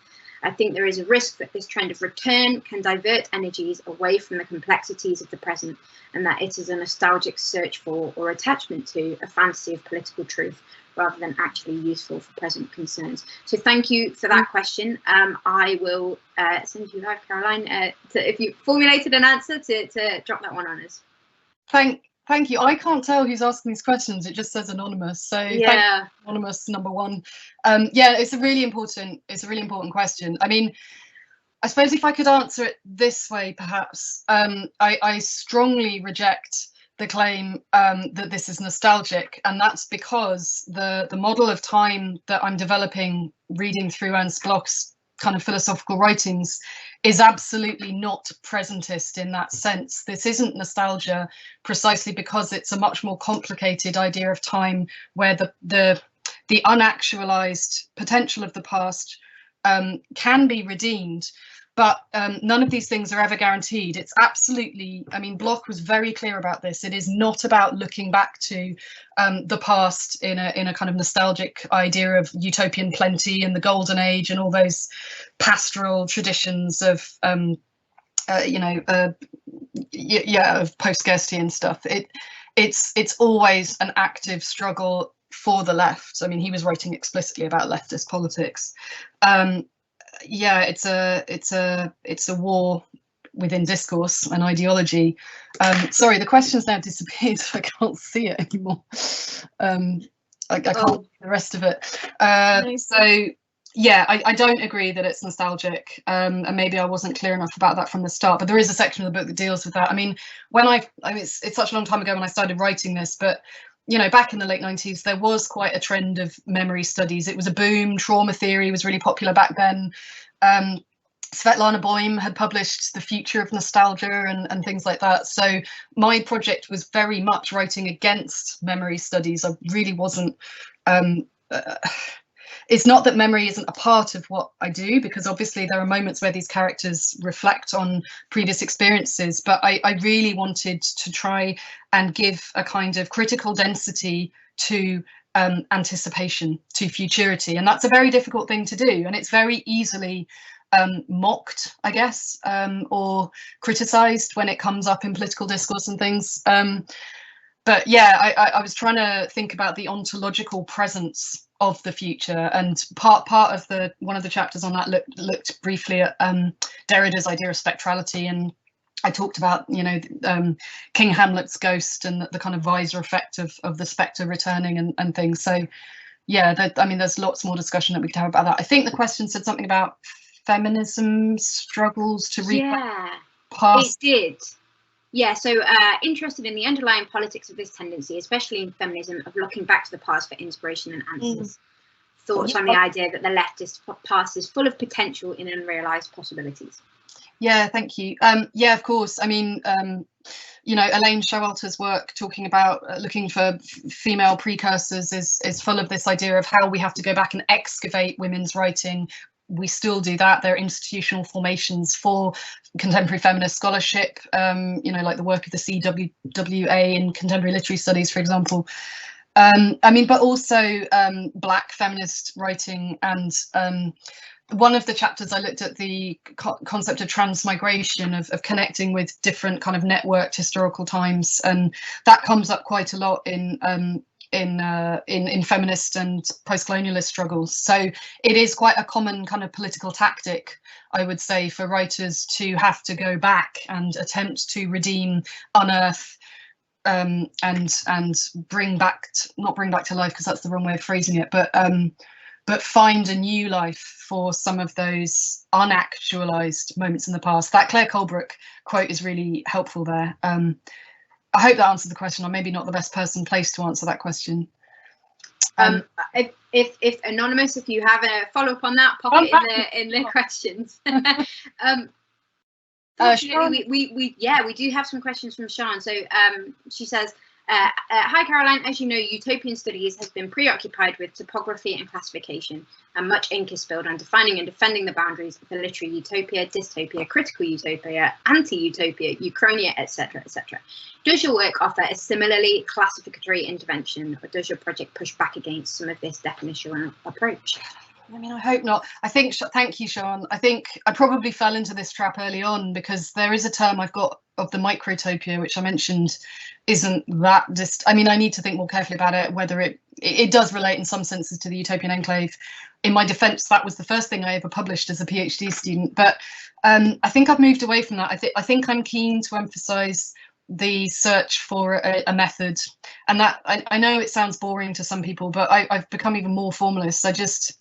Speaker 1: I think there is a risk that this trend of return can divert energies away from the complexities of the present, and that it is a nostalgic search for or attachment to a fantasy of political truth rather than actually useful for present concerns. So thank you for that question. I will send you live, Caroline, if you formulated an answer, to drop that one on us.
Speaker 2: Thank you. I can't tell who's asking these questions. It just says anonymous. So
Speaker 1: yeah,
Speaker 2: anonymous number one. Yeah, it's a really important question. I mean, I suppose if I could answer it this way, perhaps, I strongly reject the claim that this is nostalgic, and that's because the model of time that I'm developing reading through Ernst Bloch's kind of philosophical writings is absolutely not presentist in that sense. This isn't nostalgia precisely because it's a much more complicated idea of time where the unactualized potential of the past can be redeemed. But none of these things are ever guaranteed. It's absolutely, I mean, Bloch was very clear about this. It is not about looking back to the past in a kind of nostalgic idea of utopian plenty and the golden age and all those pastoral traditions of, of post-scarcity and stuff. It's always an active struggle for the left. I mean, he was writing explicitly about leftist politics. Yeah, it's a war within discourse and ideology. Sorry, the question's now disappeared, so I can't see it anymore. I can't see the rest of it. So yeah, I don't agree that it's nostalgic, and maybe I wasn't clear enough about that from the start, but there is a section of the book that deals with that. I mean, it's such a long time ago when I started writing this, but you know, back in the late 90s, there was quite a trend of memory studies. It was a boom. Trauma theory was really popular back then. Svetlana Boym had published The Future of Nostalgia and things like that. So my project was very much writing against memory studies. I really wasn't. It's not that memory isn't a part of what I do, because obviously there are moments where these characters reflect on previous experiences, but I really wanted to try and give a kind of critical density to anticipation, to futurity, and that's a very difficult thing to do, and it's very easily mocked, I guess, or criticized when it comes up in political discourse and things. But yeah, I was trying to think about the ontological presence of the future, and part of one of the chapters on that looked briefly at Derrida's idea of spectrality, and I talked about, you know, King Hamlet's ghost and the kind of visor effect of the spectre returning and things. So yeah, I mean, there's lots more discussion that we could have about that. I think the question said something about feminism struggles to past.
Speaker 1: It did. Yeah, so interested in the underlying politics of this tendency, especially in feminism, of looking back to the past for inspiration and answers. Thoughts on the idea that the leftist past is full of potential in unrealized possibilities.
Speaker 2: Yeah, thank you. Yeah, of course. I mean, you know, Elaine Showalter's work talking about looking for female precursors is full of this idea of how we have to go back and excavate women's writing. We still do that. There are institutional formations for contemporary feminist scholarship, you know, like the work of the CWWA in contemporary literary studies, for example. I mean, but also Black feminist writing, and one of the chapters I looked at the concept of transmigration, of connecting with different kind of networked historical times, and that comes up quite a lot in feminist and post-colonialist struggles. So it is quite a common kind of political tactic, I would say, for writers to have to go back and attempt to redeem, unearth, and bring back, not bring back to life, because that's the wrong way of phrasing it, but find a new life for some of those unactualized moments in the past. That Claire Colebrook quote is really helpful there. I hope that answered the question. I'm maybe not the best person placed to answer that question.
Speaker 1: If anonymous, if you have a follow-up on that, pop it in the questions. Fortunately, we do have some questions from Sean. So she says, hi Caroline, as you know, utopian studies has been preoccupied with topography and classification, and much ink is spilled on defining and defending the boundaries of the literary utopia, dystopia, critical utopia, anti-utopia, uchronia, etc., etc. Does your work offer a similarly classificatory intervention, or does your project push back against some of this definitional approach?
Speaker 2: I mean, I hope not. I think, thank you, Sean. I think I probably fell into this trap early on, because there is a term I've got of the microtopia, which I mentioned isn't that I mean, I need to think more carefully about it, whether it does relate in some senses to the utopian enclave. In my defense, that was the first thing I ever published as a PhD student, but I think I've moved away from that. I think I'm keen to emphasize the search for a method, and that I know it sounds boring to some people, but I've become even more formalist. I just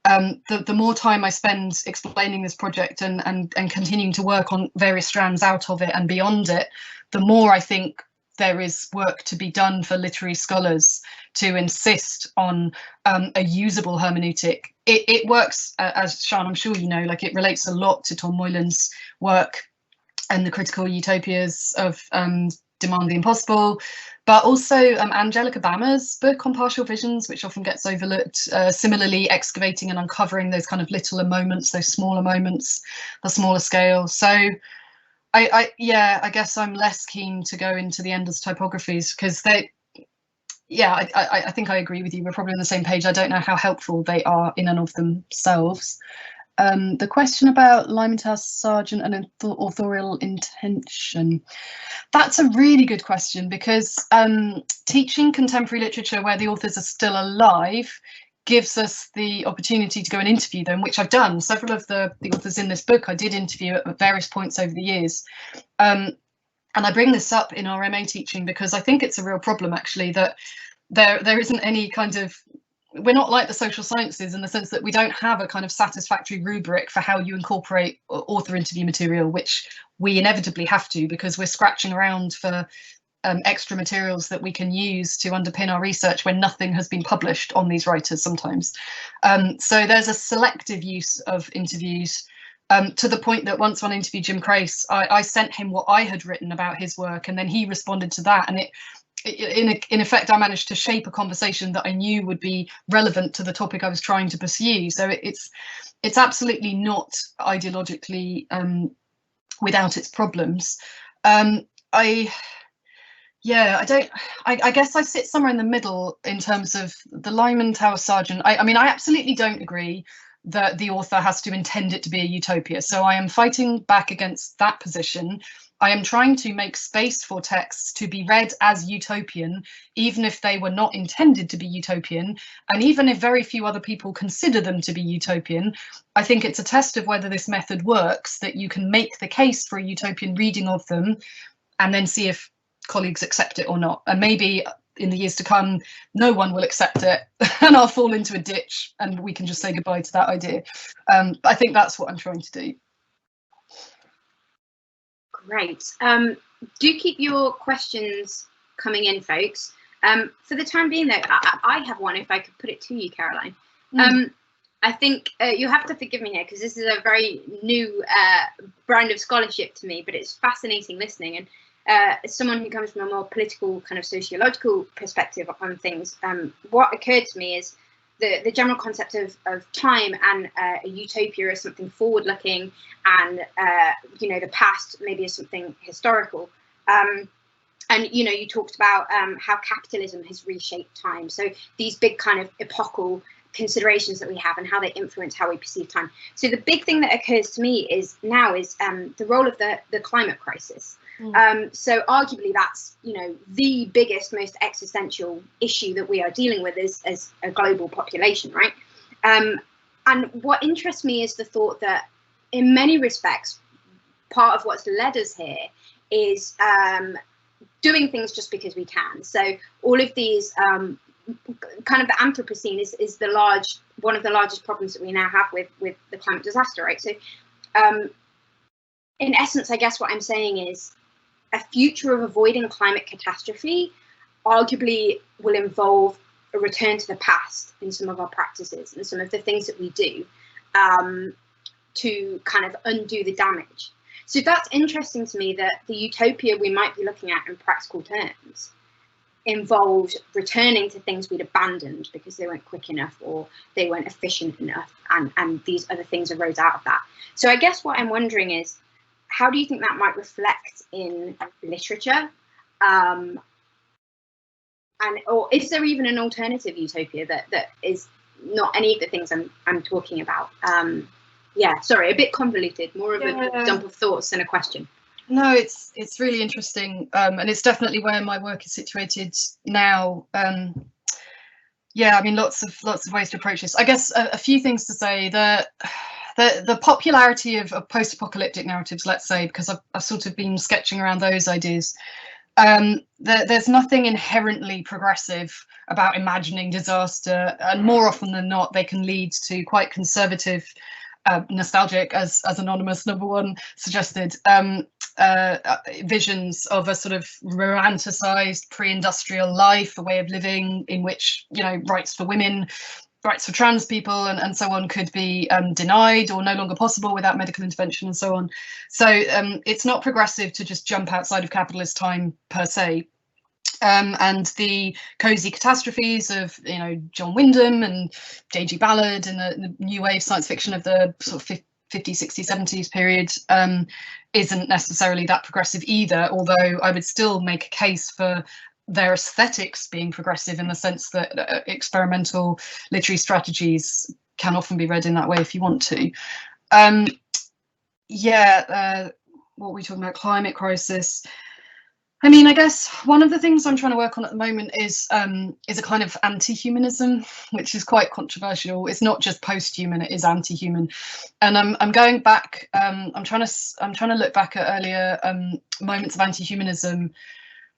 Speaker 2: the more time I spend explaining this project and continuing to work on various strands out of it and beyond it, the more I think there is work to be done for literary scholars to insist on a usable hermeneutic. It works, as Sean, I'm sure you know, like it relates a lot to Tom Moylan's work and the critical utopias of Demand the Impossible, but also Angelica Bammer's book on partial visions, which often gets overlooked, similarly excavating and uncovering those kind of littler moments, those smaller moments, the smaller scale. So I guess I'm less keen to go into the endless typographies, because I think I agree with you. We're probably on the same page. I don't know how helpful they are in and of themselves. The question about Limehouse Sargent and authorial intention, that's a really good question, because teaching contemporary literature where the authors are still alive gives us the opportunity to go and interview them, which I've done. Several of the authors in this book I did interview at various points over the years. And I bring this up in our MA teaching because I think it's a real problem, actually, that there isn't any kind of, we're not like the social sciences in the sense that we don't have a kind of satisfactory rubric for how you incorporate author interview material, which we inevitably have to, because we're scratching around for extra materials that we can use to underpin our research when nothing has been published on these writers sometimes. So there's a selective use of interviews, to the point that once when I interviewed Jim Crace, I sent him what I had written about his work, and then he responded to that, and in effect, I managed to shape a conversation that I knew would be relevant to the topic I was trying to pursue. So it's absolutely not ideologically without its problems. I guess I sit somewhere in the middle in terms of the Lyman Tower Sargent. I mean, I absolutely don't agree that the author has to intend it to be a utopia. So I am fighting back against that position. I am trying to make space for texts to be read as utopian, even if they were not intended to be utopian, and even if very few other people consider them to be utopian. I think it's a test of whether this method works, that you can make the case for a utopian reading of them and then see if colleagues accept it or not. And maybe in the years to come, no one will accept it and I'll fall into a ditch and we can just say goodbye to that idea. But I think that's what I'm trying to do.
Speaker 1: Great. Do keep your questions coming in, folks. For the time being, though, I have one, if I could put it to you, Caroline. I think you have to forgive me here, because this is a very new brand of scholarship to me, but it's fascinating listening. And as someone who comes from a more political, kind of sociological perspective on things, what occurred to me is the general concept of time and a utopia as something forward-looking, and the past maybe as something historical. And you talked about how capitalism has reshaped time. So these big kind of epochal considerations that we have and how they influence how we perceive time. So the big thing that occurs to me is the role of the climate crisis. So arguably that's the biggest, most existential issue that we are dealing with as a global population, right? And what interests me is the thought that in many respects part of what's led us here is doing things just because we can. So all of these kind of the Anthropocene is one of the largest problems that we now have with the climate disaster, right? So in essence, I guess what I'm saying is a future of avoiding climate catastrophe arguably will involve a return to the past in some of our practices and some of the things that we do to kind of undo the damage. So that's interesting to me, that the utopia we might be looking at in practical terms involved returning to things we'd abandoned because they weren't quick enough or they weren't efficient enough, and these other things arose out of that. So I guess what I'm wondering is, how do you think that might reflect in literature? Or is there even an alternative utopia that is not any of the things I'm talking about? Yeah, sorry, a bit convoluted, more of a dump of thoughts than a question.
Speaker 2: No, it's really interesting, and it's definitely where my work is situated now. Yeah, I mean, lots of ways to approach this. I guess a few things to say. The popularity of post-apocalyptic narratives, let's say, because I've sort of been sketching around those ideas. There's nothing inherently progressive about imagining disaster, and more often than not, they can lead to quite conservative, nostalgic, as Anonymous #1 suggested, visions of a sort of romanticized pre-industrial life, a way of living in which, you know, rights for women, rights for trans people and so on could be denied or no longer possible without medical intervention and so on. So it's not progressive to just jump outside of capitalist time per se. And the cozy catastrophes of, you know, John Wyndham and J.G. Ballard and the new wave science fiction of the sort of 50s, 60s, 70s period isn't necessarily that progressive either, although I would still make a case for their aesthetics being progressive in the sense that experimental literary strategies can often be read in that way if you want to. What were we talking about? Climate crisis. I mean, I guess one of the things I'm trying to work on at the moment is a kind of anti-humanism, which is quite controversial. It's not just post-human; it is anti-human. And I'm going back. I'm trying to look back at earlier moments of anti-humanism.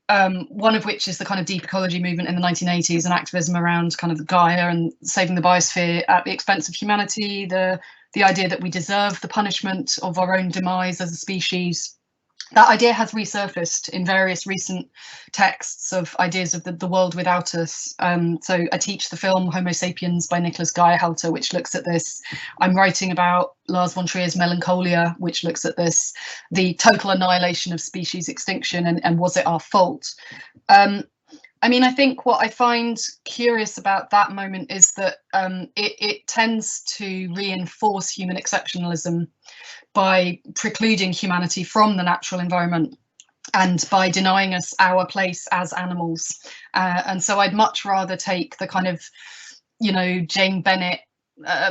Speaker 2: One of which is the kind of deep ecology movement in the 1980s and activism around kind of Gaia and saving the biosphere at the expense of humanity. The idea that we deserve the punishment of our own demise as a species. That idea has resurfaced in various recent texts of ideas of the world without us. So I teach the film Homo Sapiens by Nicholas Geierhalter, which looks at this. I'm writing about Lars von Trier's Melancholia, which looks at this, the total annihilation of species extinction, and was it our fault? I mean, I think what I find curious about that moment is that it tends to reinforce human exceptionalism by precluding humanity from the natural environment and by denying us our place as animals. And so I'd much rather take the kind of, you know, Jane Bennett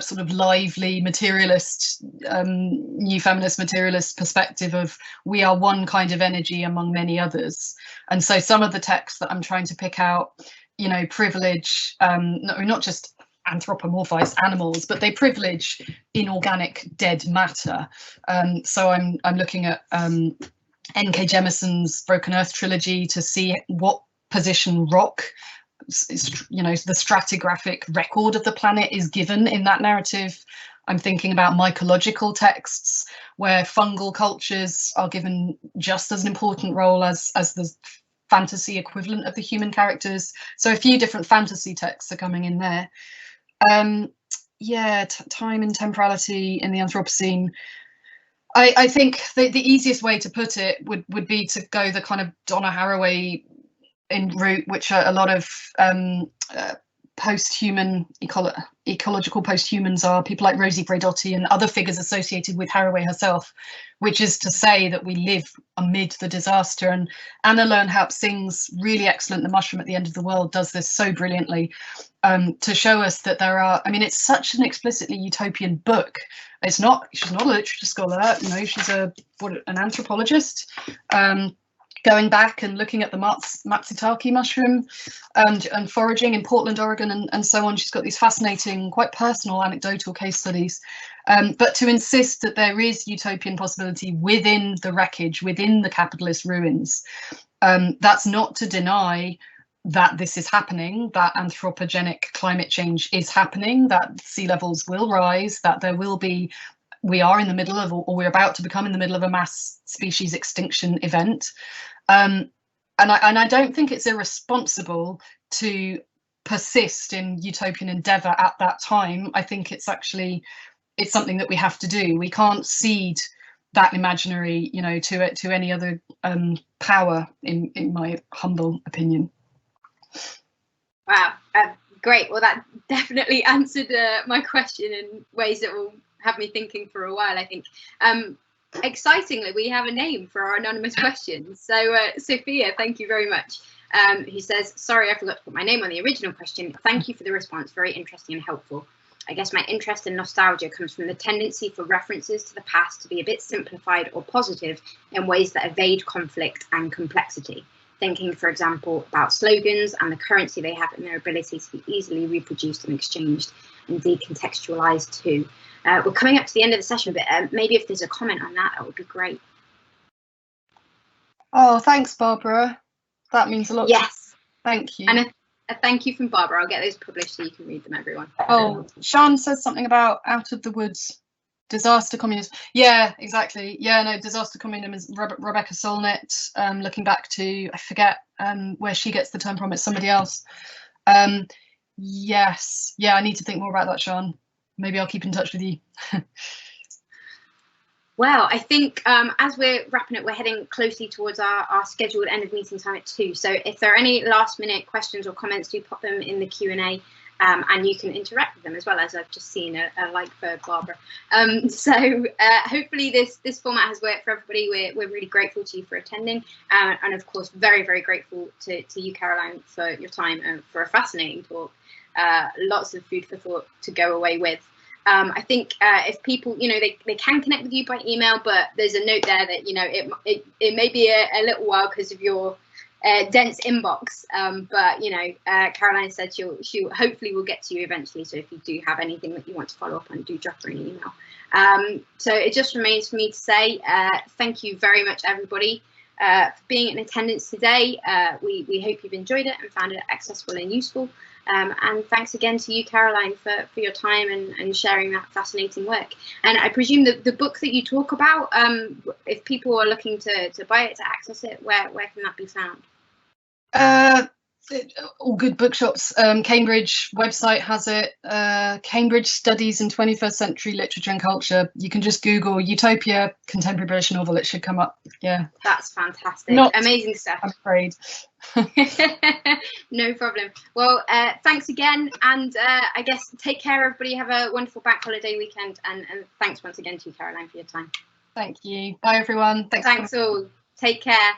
Speaker 2: sort of lively materialist, new feminist materialist perspective of we are one kind of energy among many others. And so some of the texts that I'm trying to pick out, you know, privilege, not just anthropomorphize animals, but they privilege inorganic dead matter. So I'm looking at N.K. Jemison's Broken Earth trilogy to see what position rock, you know, the stratigraphic record of the planet is given in that narrative. I'm thinking about mycological texts where fungal cultures are given just as an important role as the fantasy equivalent of the human characters. So a few different fantasy texts are coming in there. Time and temporality in the Anthropocene. I think the easiest way to put it would be to go the kind of Donna Haraway route, which are a lot of post-human ecological post-humans are people like Rosie Braidotti and other figures associated with Haraway herself, which is to say that we live amid the disaster. And Anna Learnhout Singh's really excellent The Mushroom at the End of the World does this so brilliantly, to show us that there are, I mean, it's such an explicitly utopian book. She's not a literature scholar, you know, she's an anthropologist, going back and looking at the Matsutake mushroom and foraging in Portland, Oregon, and so on. She's got these fascinating, quite personal, anecdotal case studies. But to insist that there is utopian possibility within the wreckage, within the capitalist ruins, that's not to deny that this is happening, that anthropogenic climate change is happening, that sea levels will rise, that there will be we are in the middle of, or we're about to become in the middle of a mass species extinction event. And I don't think it's irresponsible to persist in utopian endeavour at that time. I think it's something that we have to do. We can't cede that imaginary, to any other power, in my humble opinion.
Speaker 1: Wow, great. Well, that definitely answered my question in ways that will have me thinking for a while, I think. Excitingly, we have a name for our anonymous questions. So Sophia, thank you very much. Who says, sorry, I forgot to put my name on the original question. Thank you for the response. Very interesting and helpful. I guess my interest in nostalgia comes from the tendency for references to the past to be a bit simplified or positive in ways that evade conflict and complexity. Thinking, for example, about slogans and the currency they have in their ability to be easily reproduced and exchanged and decontextualized too. We're coming up to the end of the session, but maybe if there's a comment on that, that would be great.
Speaker 2: Oh, thanks, Barbara. That means a lot.
Speaker 1: Yes.
Speaker 2: Thank you.
Speaker 1: And a thank you from Barbara. I'll get those published so you can read them, everyone.
Speaker 2: Oh, Sean says something about Out of the Woods, disaster communism. Yeah, exactly. Yeah, no, disaster communism is Rebecca Solnit, looking back to, I forget where she gets the term from, it's somebody else. Yes, yeah, I need to think more about that, Sean. Maybe I'll keep in touch with you.
Speaker 1: Well, I think as we're wrapping up, we're heading closely towards our scheduled end of meeting time at 2. So if there are any last minute questions or comments, do pop them in the Q&A, and you can interact with them as well, as I've just seen a like for Barbara. So hopefully this format has worked for everybody. We're really grateful to you for attending, and of course very, very grateful to you, Caroline, for your time and for a fascinating talk. Lots of food for thought to go away with. I think if people, they can connect with you by email, but there's a note there that, it may be a little while because of your dense inbox. But, Caroline said she hopefully will get to you eventually. So if you do have anything that you want to follow up on, do drop her an email. So it just remains for me to say thank you very much, everybody, for being in attendance today. We hope you've enjoyed it and found it accessible and useful. And thanks again to you, Caroline, for your time and sharing that fascinating work. And I presume that the book that you talk about, if people are looking to buy it, to access it, where can that be found?
Speaker 2: All good bookshops. Cambridge website has it. Cambridge Studies in 21st Century Literature and Culture. You can just Google Utopia Contemporary British Novel. It should come up. Yeah. That's
Speaker 1: fantastic. Amazing stuff.
Speaker 2: I'm afraid.
Speaker 1: No problem. Well, thanks again, and I guess take care, everybody. Have a wonderful bank holiday weekend, and thanks once again to you, Caroline, for your time.
Speaker 2: Thank you. Bye, everyone.
Speaker 1: Thanks all. Take care.